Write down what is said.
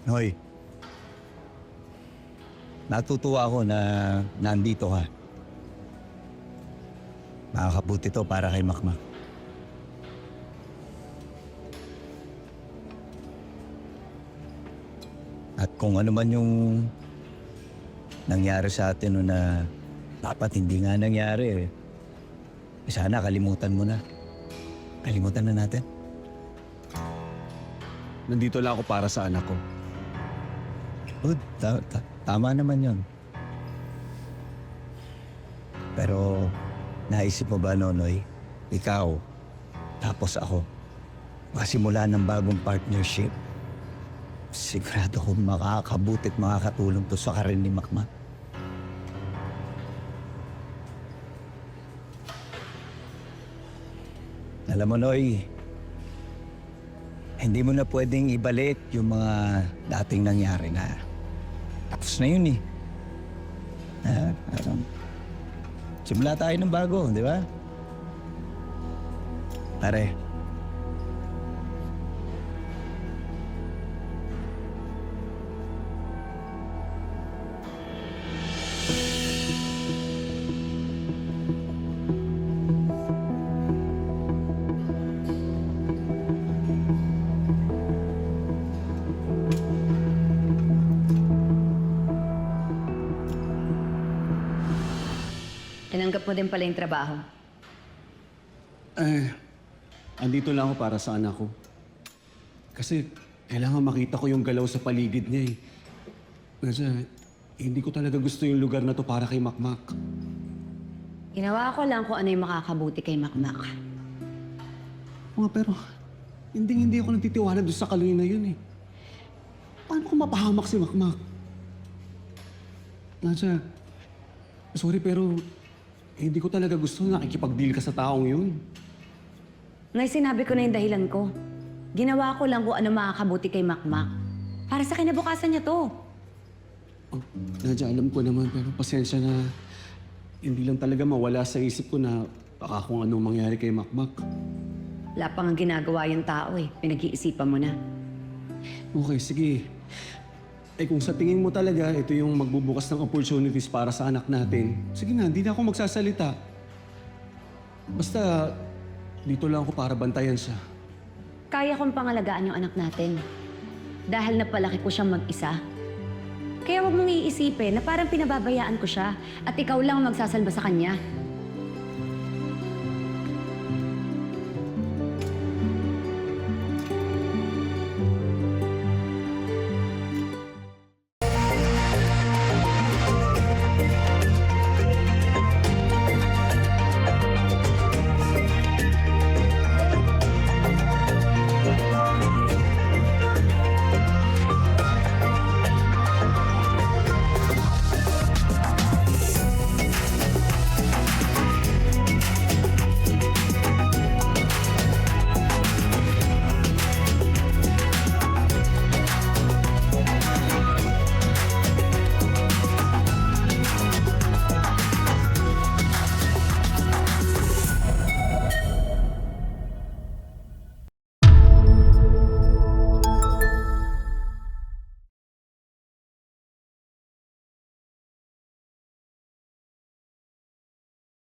Hoy, natutuwa ako na nandito ka. Makakabuti to para kay Makmak. At kung ano man yung nangyari sa atin noon na dapat hindi nga nangyari sana kalimutan mo na. Kalimutan na natin. Nandito lang ako para sa anak ko. Good. Tama naman yon. Pero naisip mo ba, Nonoy? Ikaw, tapos ako. Masimula ng bagong partnership. Sigurado kong makakabuti at makakatulong to sa karin ni Makmak. Alam mo, Noy, hindi mo na pwedeng ibalik yung mga dating nangyari na. Tapos na yun eh. Simula tayo ng bago, di ba? Pare. Tinanggap mo din pala yung trabaho. Andito lang ako para sa anak ko. Kasi kailangan makita ko yung galaw sa paligid niya eh. Kasi hindi ko talaga gusto yung lugar na to para kay Makmak. Ginawa ko lang kung ano yung makakabuti kay Makmak. Pero hindi ako nagtitiwala doon sa kaloy na yun eh. Paano ko mapahamak si Makmak? Nadja, sorry pero hindi ko talaga gusto na nakikipag-deal ka sa taong yun. Ngay sinabi ko na yung dahilan ko. Ginawa ko lang kung ano makakabuti kay Makmak. Para sa kinabukasan niya to. Oh, Nadja, alam ko naman pero pasensya na hindi lang talaga mawala sa isip ko na baka kung anong mangyari kay Makmak. Wala pang ang ginagawa yung tao eh. Pinag-iisipan mo na. Okay, sige. Kung sa tingin mo talaga ito yung magbubukas ng opportunities para sa anak natin, sige na, hindi na ako magsasalita. Basta, dito lang ako para bantayan siya. Kaya kong pangalagaan yung anak natin. Dahil napalaki ko siyang mag-isa. Kaya huwag mong iisipin na parang pinababayaan ko siya at ikaw lang ang magsasalba sa kanya.